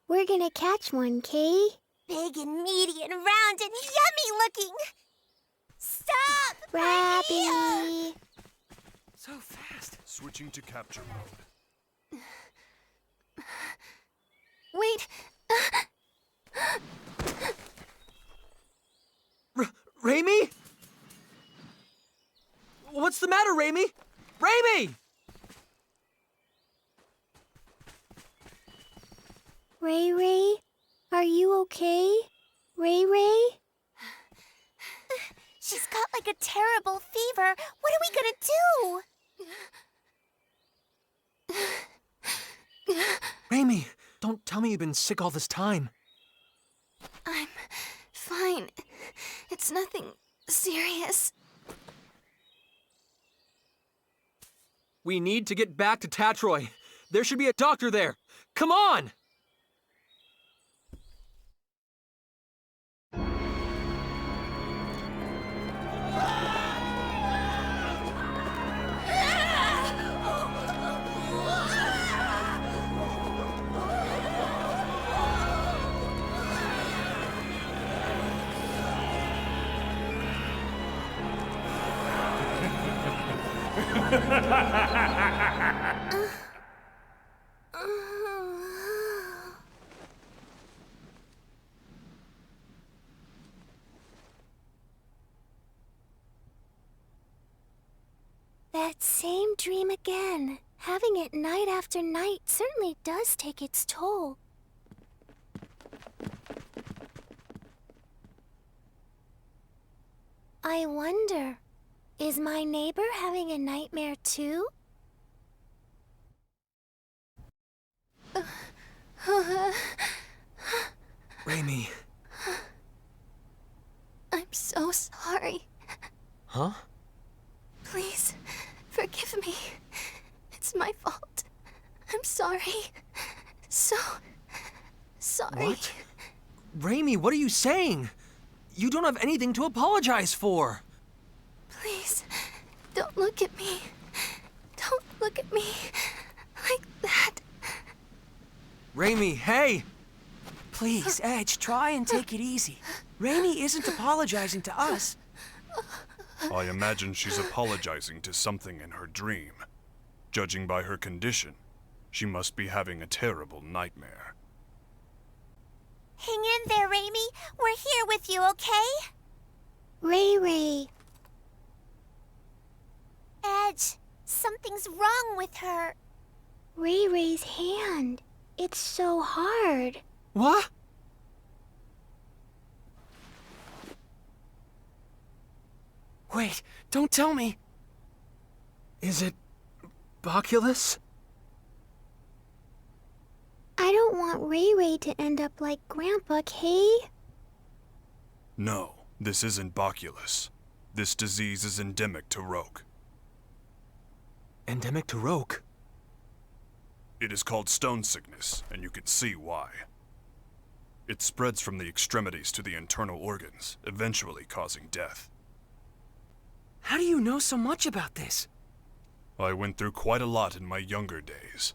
We're gonna catch one, Kay. Big and meaty and round and yummy looking. Stop! Rabby! So fast. Switching to capture mode. Wait. Raimi? What's the matter, Raimi? Raimi! Ray Ray, are you okay? Ray Ray? She's got like a terrible fever. What are we gonna do? Raimi, don't tell me you've been sick all this time. I'm fine. It's nothing serious. We need to get back to Tatroy. There should be a doctor there. Come on! That same dream again. Having it night after night certainly does take its toll. I wonder, is my neighbor having a nightmare too? Raimi. I'm so sorry. Huh? Please, forgive me. It's my fault. I'm sorry. So sorry. What? Raimi, what are you saying? You don't have anything to apologize for. Please, don't look at me. Don't look at me like that. Raimi, hey! Please, Edge, try and take it easy. Raimi isn't apologizing to us. I imagine she's apologizing to something in her dream. Judging by her condition, she must be having a terrible nightmare. Hang in there, Raimi. We're here with you, okay? Ray Ray. Edge, something's wrong with her. Ray Ray's hand. It's so hard. What? Wait, don't tell me. Is it Boculus? I don't want Ray Ray to end up like Grandpa, Kay. No, this isn't Boculus. This disease is endemic to Roke. Endemic to Roke. It is called stone sickness, and you can see why. It spreads from the extremities to the internal organs, eventually causing death. How do you know so much about this? I went through quite a lot in my younger days.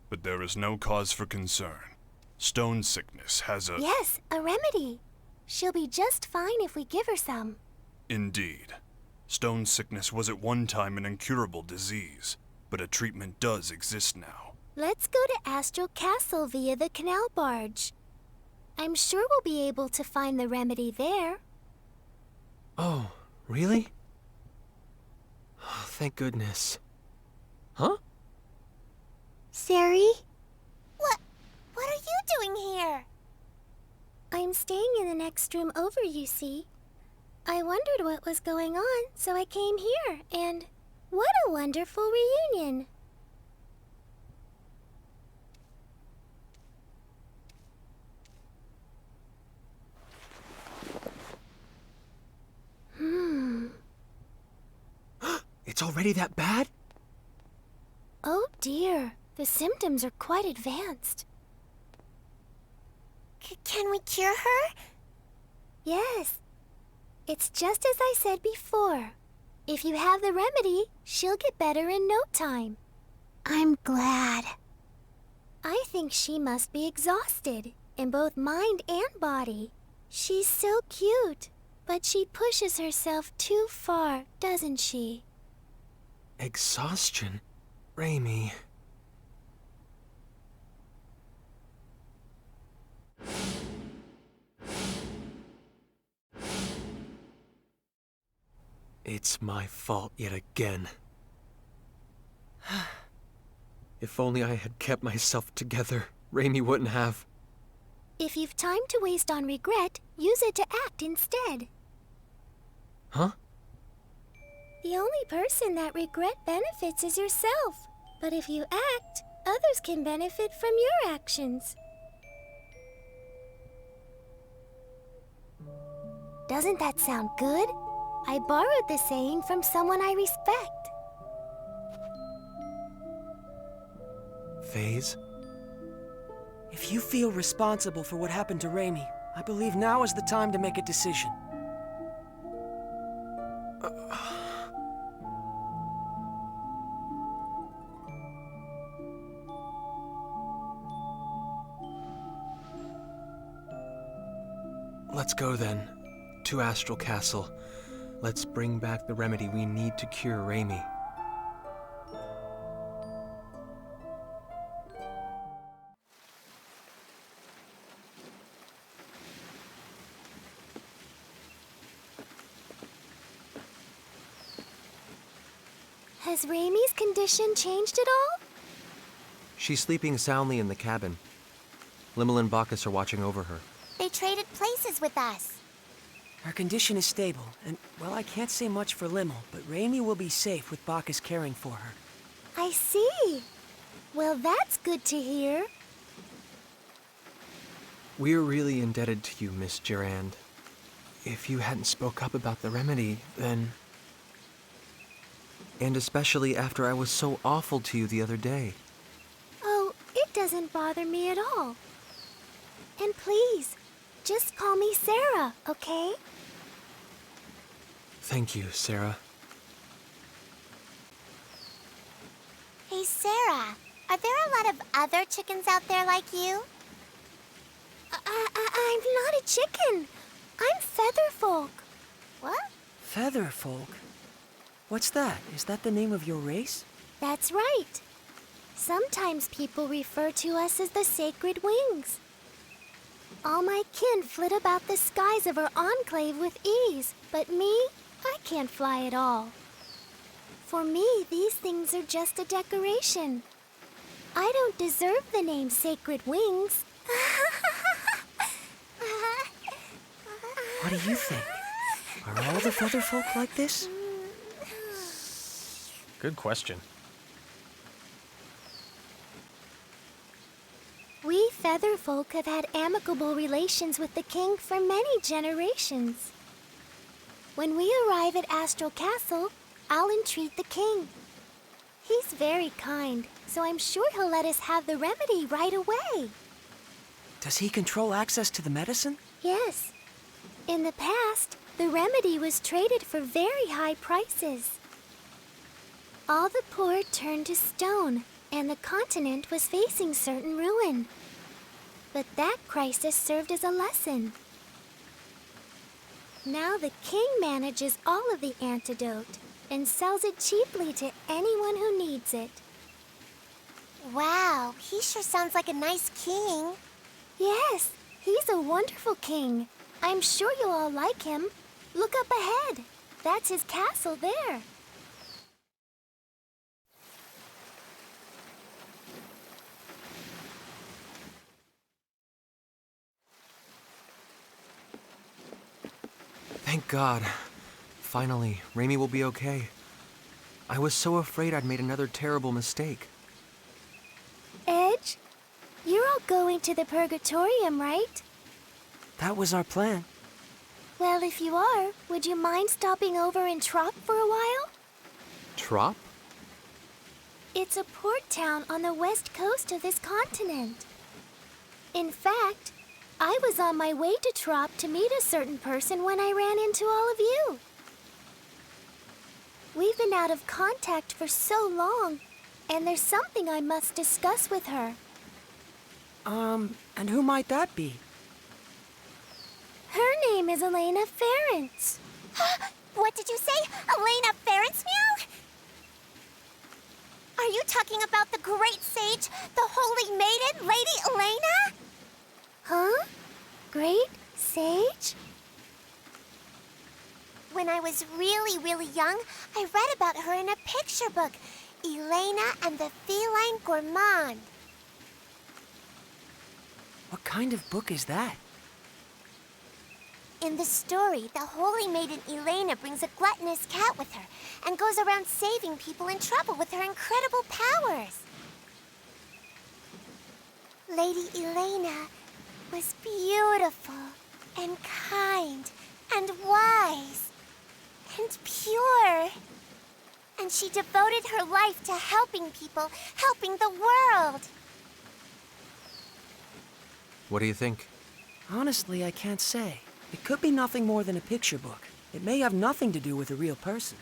But there is no cause for concern. Stone sickness has a... Yes, a remedy. She'll be just fine if we give her some. Indeed. Stone sickness was at one time an incurable disease, but a treatment does exist now. Let's go to Astral Castle via the canal barge. I'm sure we'll be able to find the remedy there. Oh, really? Oh, thank goodness. Huh? Sari? What are you doing here? I'm staying in the next room over, you see. I wondered what was going on, so I came here, and what a wonderful reunion. It's already that bad? Oh dear, the symptoms are quite advanced. Can we cure her? Yes. It's just as I said before. If you have the remedy, she'll get better in no time. I'm glad. I think she must be exhausted, in both mind and body. She's so cute, but she pushes herself too far, doesn't she? Exhaustion? Raimi. It's my fault yet again. If only I had kept myself together, Raimi wouldn't have. If you've time to waste on regret, use it to act instead. Huh? The only person that regret benefits is yourself. But if you act, others can benefit from your actions. Doesn't that sound good? I borrowed the saying from someone I respect. Phase? If you feel responsible for what happened to Raimi, I believe now is the time to make a decision. Let's go then. To Astral Castle. Let's bring back the remedy we need to cure Raimi. Has Raimi's condition changed at all? She's sleeping soundly in the cabin. Limmel and Bacchus are watching over her. They traded places with us. Her condition is stable, and, well, I can't say much for Limmel, but Raimi will be safe with Bacchus caring for her. I see. Well, that's good to hear. We're really indebted to you, Miss Durand. If you hadn't spoke up about the remedy, then... And especially after I was so awful to you the other day. Oh, it doesn't bother me at all. And please, just call me Sarah, okay? Thank you, Sarah. Hey, Sarah, are there a lot of other chickens out there like you? I'm not a chicken. I'm Featherfolk. What? Featherfolk? What's that? Is that the name of your race? That's right. Sometimes people refer to us as the Sacred Wings. All my kin flit about the skies of our enclave with ease, but me, I can't fly at all. For me, these things are just a decoration. I don't deserve the name Sacred Wings. What do you think? Are all the Featherfolk like this? Good question. We Featherfolk have had amicable relations with the king for many generations. When we arrive at Astral Castle, I'll entreat the king. He's very kind, so I'm sure he'll let us have the remedy right away. Does he control access to the medicine? Yes. In the past, the remedy was traded for very high prices. All the poor turned to stone, and the continent was facing certain ruin. But that crisis served as a lesson. Now the king manages all of the antidote and sells it cheaply to anyone who needs it. Wow, he sure sounds like a nice king. Yes, he's a wonderful king. I'm sure you'll all like him. Look up ahead. That's his castle there. Thank God. Finally, Raimi will be okay. I was so afraid I'd made another terrible mistake. Edge, you're all going to the Purgatorium, right? That was our plan. Well, if you are, would you mind stopping over in Trop for a while? Trop? It's a port town on the west coast of this continent. In fact, I was on my way to Trop to meet a certain person when I ran into all of you. We've been out of contact for so long, and there's something I must discuss with her. And who might that be? Her name is Elena Ference. What did you say? Elena Ference, meow? Are you talking about the great sage, the holy maiden, Lady Elena? Huh? Great Sage? When I was really, really young, I read about her in a picture book, Elena and the Feline Gourmand. What kind of book is that? In the story, the holy maiden Elena brings a gluttonous cat with her and goes around saving people in trouble with her incredible powers. Lady Elena was beautiful and kind and wise and pure. And she devoted her life to helping people, helping the world. What do you think? Honestly, I can't say. It could be nothing more than a picture book. It may have nothing to do with a real person.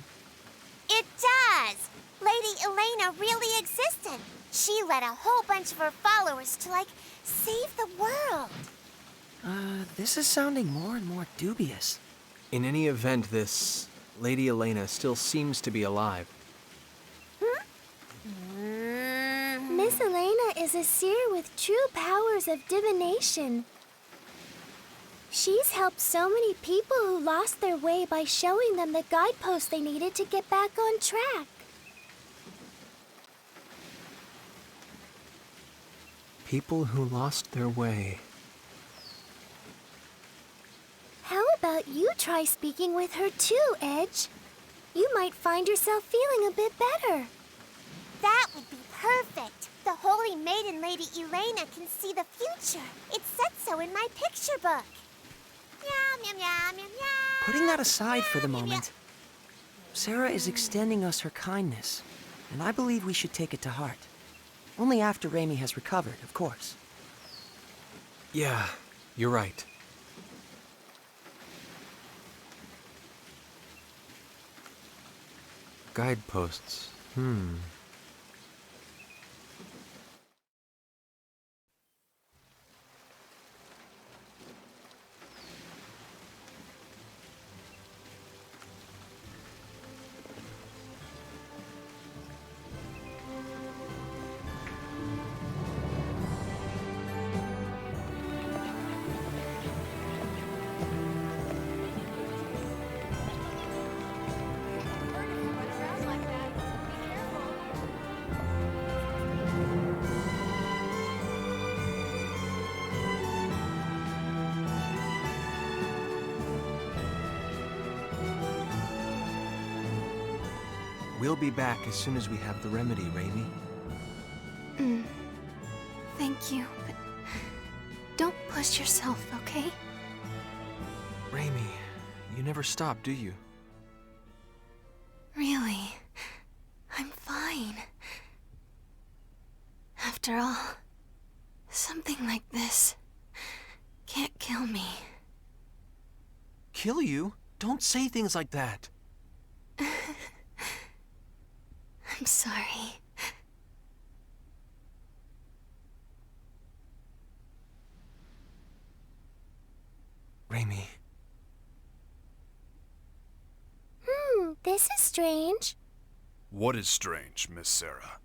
It does! Lady Elena really existed. She led a whole bunch of her followers to, save the world. This is sounding more and more dubious. In any event, this Lady Elena still seems to be alive. Miss Elena is a seer with true powers of divination. She's helped so many people who lost their way by showing them the guideposts they needed to get back on track. People who lost their way. How about you try speaking with her too, Edge? You might find yourself feeling a bit better. That would be perfect. The holy maiden Lady Elena can see the future. It said so in my picture book. Meow, meow, meow, meow, meow. Putting that aside for the Meow, meow, moment, Sarah is extending us her kindness, and I believe we should take it to heart. Only after Raimi has recovered, of course. Yeah, you're right. Guideposts. We'll be back as soon as we have the remedy, Raimi. Thank you, but don't push yourself, okay? Raimi, you never stop, do you? Really, I'm fine. After all, something like this can't kill me. Kill you? Don't say things like that. I'm sorry. Raimi. This is strange. What is strange, Miss Sarah?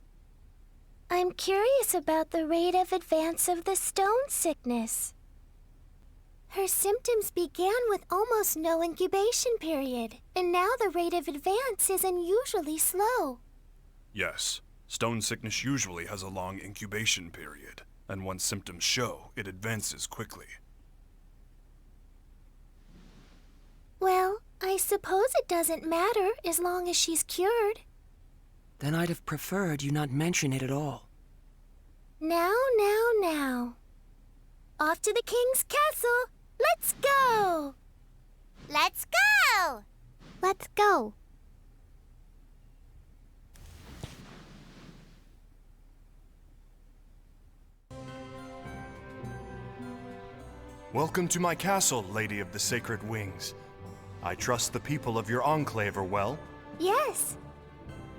I'm curious about the rate of advance of the stone sickness. Her symptoms began with almost no incubation period, and now the rate of advance is unusually slow. Yes, stone sickness usually has a long incubation period, and once symptoms show, it advances quickly. Well, I suppose it doesn't matter as long as she's cured. Then I'd have preferred you not mention it at all. Now. Off to the king's castle. Let's go! Let's go! Let's go. Welcome to my castle, Lady of the Sacred Wings. I trust the people of your enclave are well. Yes.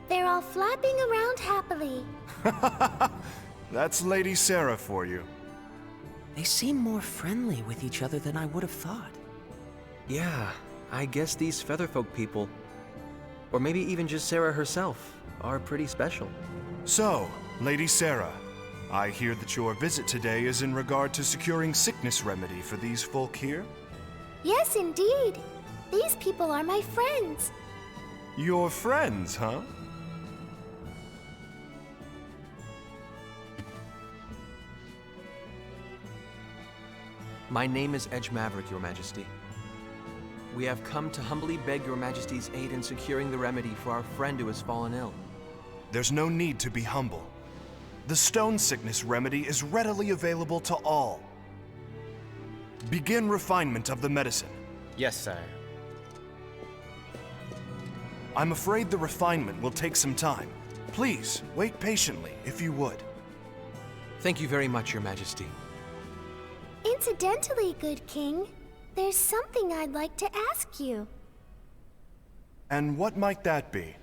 They're all flapping around happily. That's Lady Sarah for you. They seem more friendly with each other than I would have thought. Yeah, I guess these Featherfolk people, or maybe even just Sarah herself, are pretty special. So, Lady Sarah, I hear that your visit today is in regard to securing sickness remedy for these folk here? Yes, indeed. These people are my friends. Your friends, huh? My name is Edge Maverick, Your Majesty. We have come to humbly beg Your Majesty's aid in securing the remedy for our friend who has fallen ill. There's no need to be humble. The stone sickness remedy is readily available to all. Begin refinement of the medicine. Yes, sire. I'm afraid the refinement will take some time. Please, wait patiently, if you would. Thank you very much, Your Majesty. Incidentally, good king, there's something I'd like to ask you. And what might that be?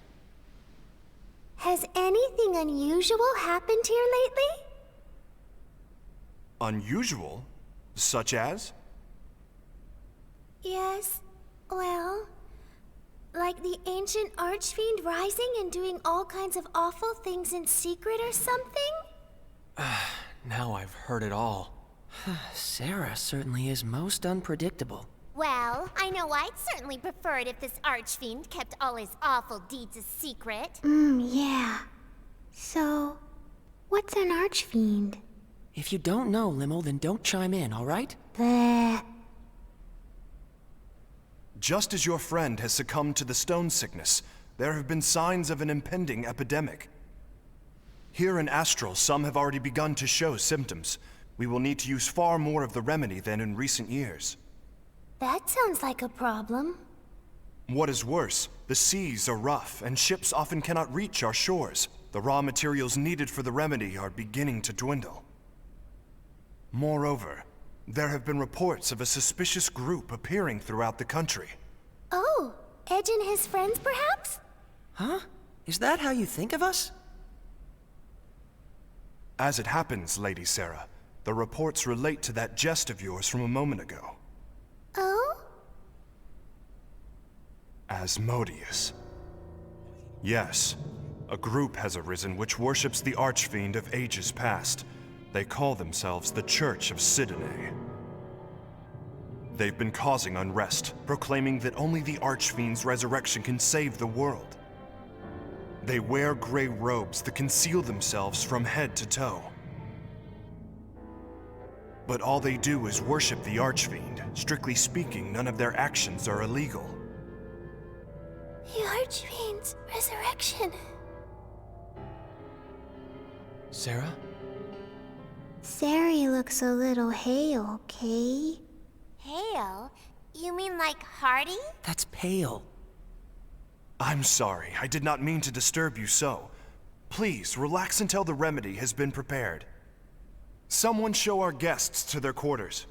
Has anything unusual happened here lately? Unusual? Such as? Yes, well, like the ancient archfiend rising and doing all kinds of awful things in secret or something? Now I've heard it all. Sarah certainly is most unpredictable. Well, I know I'd certainly prefer it if this archfiend kept all his awful deeds a secret. Yeah. So, what's an archfiend? If you don't know, Limo, then don't chime in, all right? Bleh. Just as your friend has succumbed to the stone sickness, there have been signs of an impending epidemic. Here in Astral, some have already begun to show symptoms. We will need to use far more of the remedy than in recent years. That sounds like a problem. What is worse, the seas are rough, and ships often cannot reach our shores. The raw materials needed for the remedy are beginning to dwindle. Moreover, there have been reports of a suspicious group appearing throughout the country. Oh, Edge and his friends, perhaps? Huh? Is that how you think of us? As it happens, Lady Sarah, the reports relate to that jest of yours from a moment ago. Oh? Asmodeus. Yes, a group has arisen which worships the Archfiend of ages past. They call themselves the Church of Sidene. They've been causing unrest, proclaiming that only the Archfiend's resurrection can save the world. They wear gray robes that conceal themselves from head to toe. But all they do is worship the Archfiend. Strictly speaking, none of their actions are illegal. The Archfiend's resurrection. Sarah? Sari looks a little hale, Kay. Hale? You mean like Hardy? That's pale. I'm sorry, I did not mean to disturb you so. Please, relax until the remedy has been prepared. Someone show our guests to their quarters.